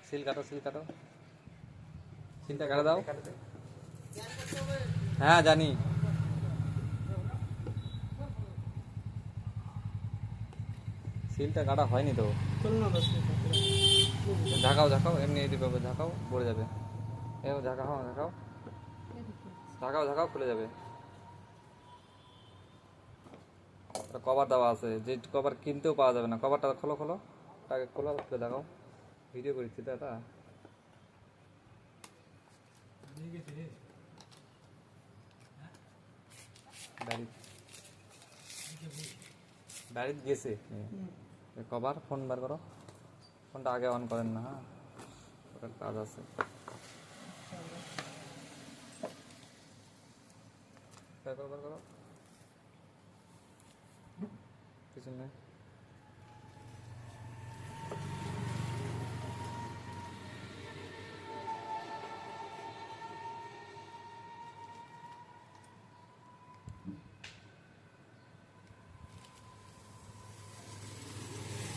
Seal কাটো, seal কাটো, সিলটা কাটা দাও। হ্যাঁ জানি। সিলটা কাটা হয়নি তো। ঝাঁকাও ঝাঁকাও, এমনি এইভাবে ঝাঁকাও, পড়ে যাবে। এরকম ঝাঁকাও, ঝাঁকাও ঝাঁকাও, ঝাঁকাও, খুলে যাবে। কভার দেওয়া আছে, যে কভার কিনতেও পাওয়া যাবে না। কভারটা খোলো, খোলো, আগে খোলো, খুলে দেখাও। ভিডিও করেছি তো এটা। বাড়িতে গেছে কভার। ফোন বার করো, ফোনটা আগে অন করেন না। হ্যাঁ, ওটার কাজ আছে। বার করো, বার করো, কিছু নেই।